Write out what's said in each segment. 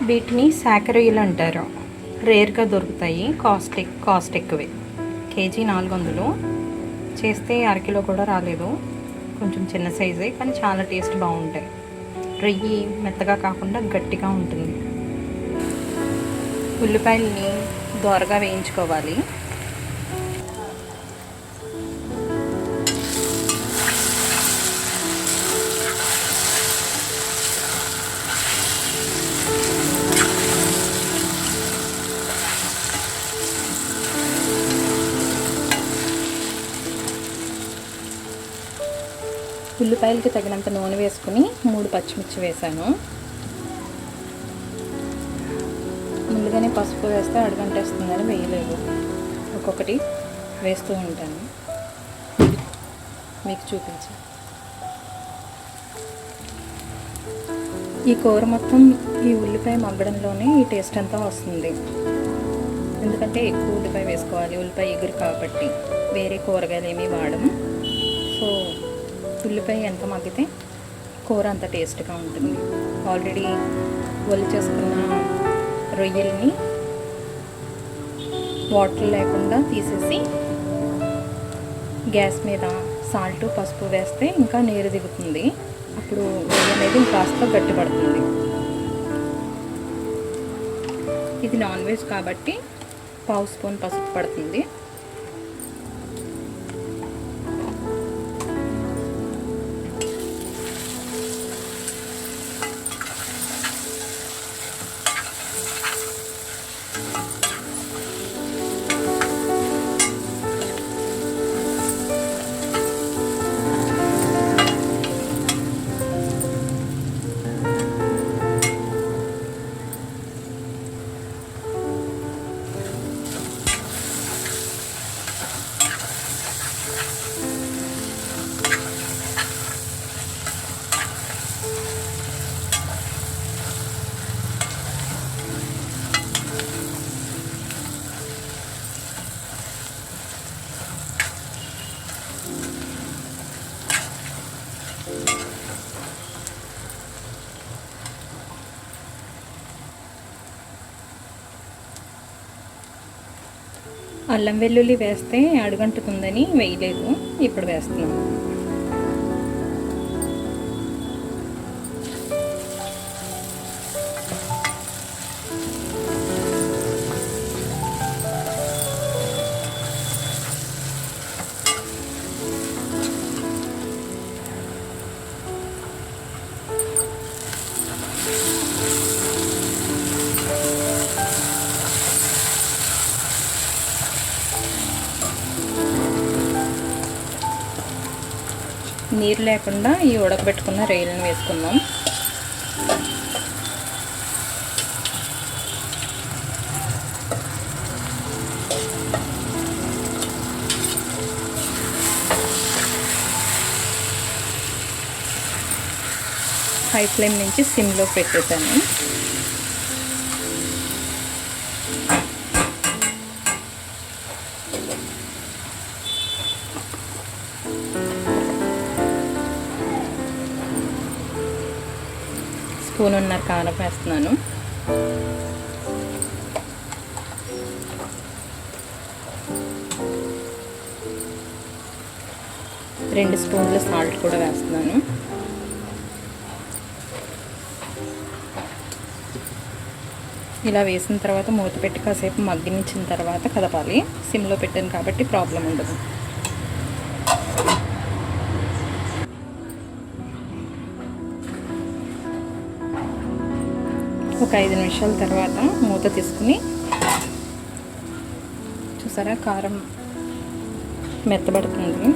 వీటిని శాఖరొయ్యలు అంటారు. రేర్గా దొరుకుతాయి. కాస్ట్ ఎక్కువే. కేజీ 400. చేస్తే అరకిలో కూడా రాలేదు. కొంచెం చిన్న సైజే కానీ చాలా టేస్ట్ బాగుంటాయి. రొయ్యి మెత్తగా కాకుండా గట్టిగా ఉంటుంది. ఉల్లిపాయలని దోరగా వేయించుకోవాలి. ఉల్లిపాయలకి తగినంత నూనె వేసుకుని 3 పచ్చిమిర్చి వేసాను. ముందుగానే పసుపు వేస్తే అడుగంటేస్తుందని వేయలేదు. ఒక్కొక్కటి వేస్తూ ఉంటాను. మీకు చూపించాను. ఈ కూర మొత్తం ఈ ఉల్లిపాయ మగ్గడంలోనే ఈ టేస్ట్ అంతా వస్తుంది. ఎందుకంటే ఎక్కువ ఉల్లిపాయ వేసుకోవాలి. ఉల్లిపాయ ఎగురు కాబట్టి వేరే కూరగాయలు ఏమీ వాడము. సో ఉల్లిపాయ ఎంత మగ్గితే కూర అంత టేస్ట్గా ఉంటుంది. ఆల్రెడీ ఒలి చేసుకున్న రొయ్యల్ని వాటర్ లేకుండా తీసేసి గ్యాస్ మీద సాల్ట్ పసుపు వేస్తే ఇంకా నీరు దిగుతుంది. అప్పుడు రొయ్య అనేది కాస్త గట్టిపడుతుంది. ఇది నాన్ వెజ్ కాబట్టి 1/2 స్పూన్ పసుపు పడుతుంది. అల్లం వెల్లుల్లి వేస్తే అడుగంటుతుందని వేయలేదు. ఇప్పుడు వేస్తున్నాను. నీరు లేకుండా ఈ ఉడకబెట్టుకున్న రొయ్యలను వేసుకుందాం. హై ఫ్లేమ్ నుంచి సిమ్లో పెట్టేసాను. స్పూనున్నర కారం వేస్తున్నాను. రెండు స్పూన్ల సాల్ట్ కూడా వేస్తున్నాను. ఇలా వేసిన తర్వాత మూత పెట్టి కాసేపు మగ్గనిచ్చిన తర్వాత కదపాలి. సిమ్లో పెట్టాను కాబట్టి ప్రాబ్లం ఉండదు. ఒక 5 నిమిషాల తర్వాత మూత తీసుకుని చూసారా కారం మెత్తబడుతుంది.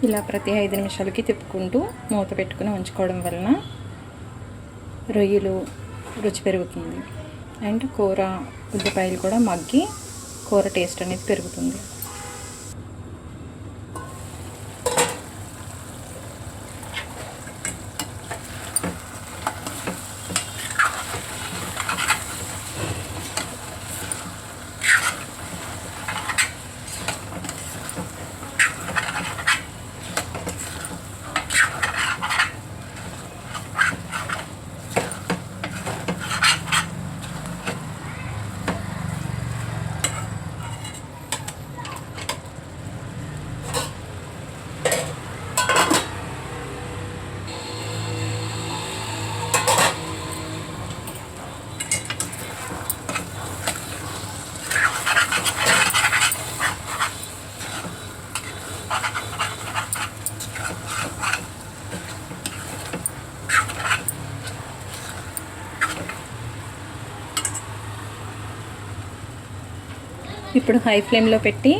ఇలా ప్రతి 5 నిమిషాలకి తిప్పుకుంటూ మూత పెట్టుకుని ఉంచుకోవడం వలన రొయ్యలు రుచి పెరుగుతుంది అండ్ కూర ఉల్లిపాయలు కూడా మగ్గి కూర టేస్ట్ అనేది పెరుగుతుంది. ఇప్పుడు హై ఫ్లేమ్లో పెట్టి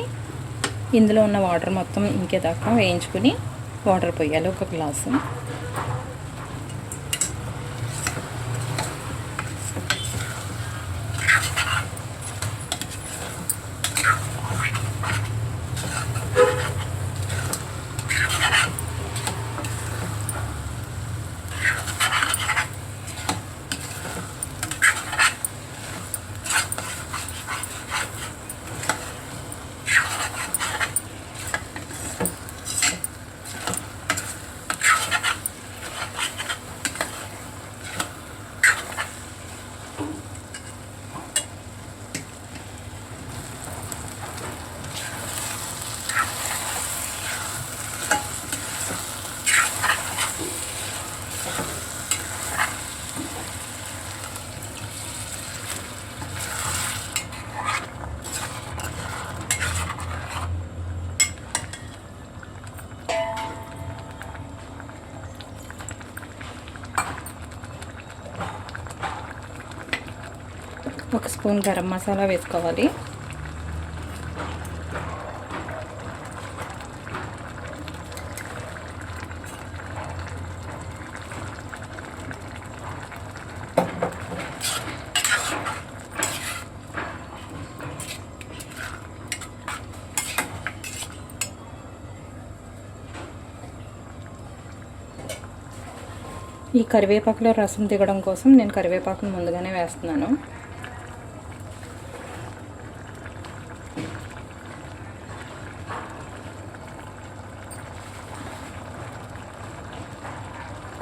ఇందులో ఉన్న వాటర్ మొత్తం ఇంకేదాకా వేయించుకుని వాటర్ పోయాలి 1 గ్లాసు. ఒక స్పూన్ గరం మసాలా వేసుకోవాలి. ఈ కరివేపాకులో రసం దిగడం కోసం నేను కరివేపాకును ముందుగానే వేస్తున్నాను.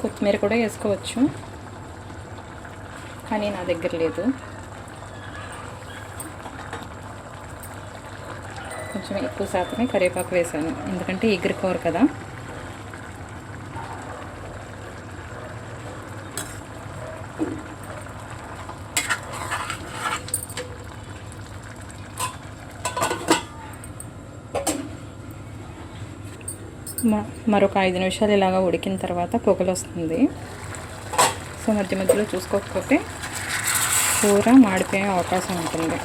కొత్తిమీర కూడా వేసుకోవచ్చు, కానీ నా దగ్గర లేదు. కొంచెం ఎక్కువ శాతమే కరివేపాకు వేసాను, ఎందుకంటే ఎగురు కూర కదా. మరొక 5 నిమిషాలు ఇలాగా ఉడికిన తర్వాత పొగలు వస్తుంది. సో మధ్య మధ్యలో చూసుకోకపోతే కూర మాడిపోయే అవకాశం ఉంటుంది.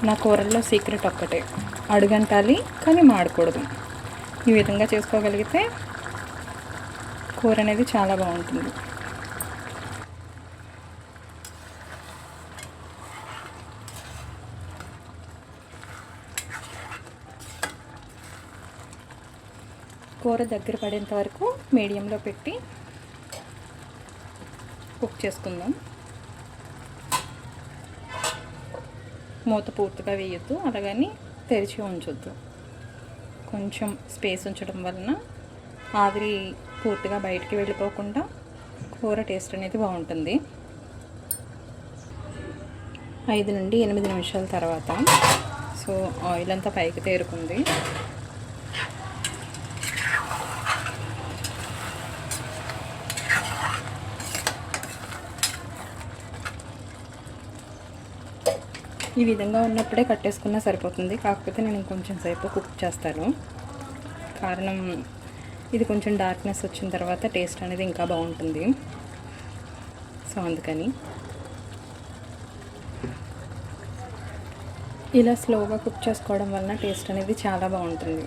నా కూరల్లో సీక్రెట్ ఒక్కటే, అడుగంటాలి కానీ మాడకూడదు. ఈ విధంగా చేసుకోగలిగితే కూర అనేది చాలా బాగుంటుంది. కూర దగ్గర పడేంత వరకు మీడియంలో పెట్టి కుక్ చేసుకుందాం. మూత పూర్తిగా వేయొద్దు, అలాగని తెరిచి ఉంచొద్దు. కొంచెం స్పేస్ ఉంచడం వలన ఆవిరి పూర్తిగా బయటికి వెళ్ళిపోకుండా కూర టేస్ట్ అనేది బాగుంటుంది. 5 నుండి 8 నిమిషాల తర్వాత సో ఆయిల్ అంతా పైకి తేరుకుంది. ఈ విధంగా ఉన్నప్పుడే కట్టేసుకున్నా సరిపోతుంది. కాకపోతే నేను ఇంకొంచెం సేపు కుక్ చేస్తాను. కారణం ఇది కొంచెం డార్క్నెస్ వచ్చిన తర్వాత టేస్ట్ అనేది ఇంకా బాగుంటుంది. సో అందుకని ఇలా స్లోగా కుక్ చేసుకోవడం వలన టేస్ట్ అనేది చాలా బాగుంటుంది.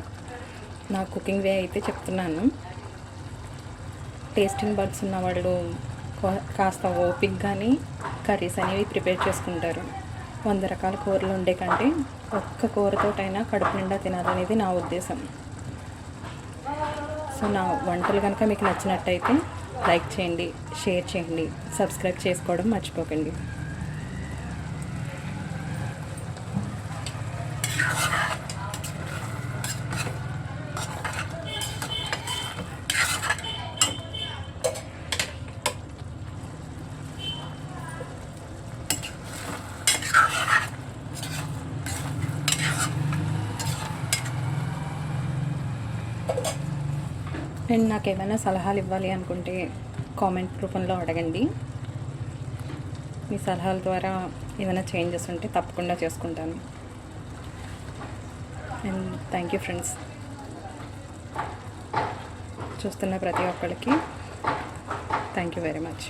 నా కుకింగ్ వే అయితే చెప్తున్నాను. టేస్టింగ్ బడ్స్ ఉన్న వాళ్ళు కాస్త ఓపిక్గాని కర్రీస్ అనేవి ప్రిపేర్ చేసుకుంటారు. 100 రకాల కూరలు ఉండే కంటే ఒక్క కూరతోటైనా కడుపు నిండా తినాలనేది నా ఉద్దేశం. సో నా వంటలు కనుక మీకు నచ్చినట్టయితే లైక్ చేయండి, షేర్ చేయండి, సబ్స్క్రైబ్ చేసుకోవడం మర్చిపోకండి. అండ్ నాకు ఏమైనా సలహాలు ఇవ్వాలి అనుకుంటే కామెంట్ రూపంలో అడగండి. మీ సలహాల ద్వారా ఏమైనా చేంజెస్ ఉంటే తప్పకుండా చేసుకుంటాను. And thank you friends. చూస్తున్న ప్రతి ఒక్కరికి thank you very much.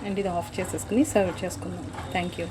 And ఇది ఆఫ్ చేసేసుకుని సర్వ్ చేసుకుందాం. Thank you.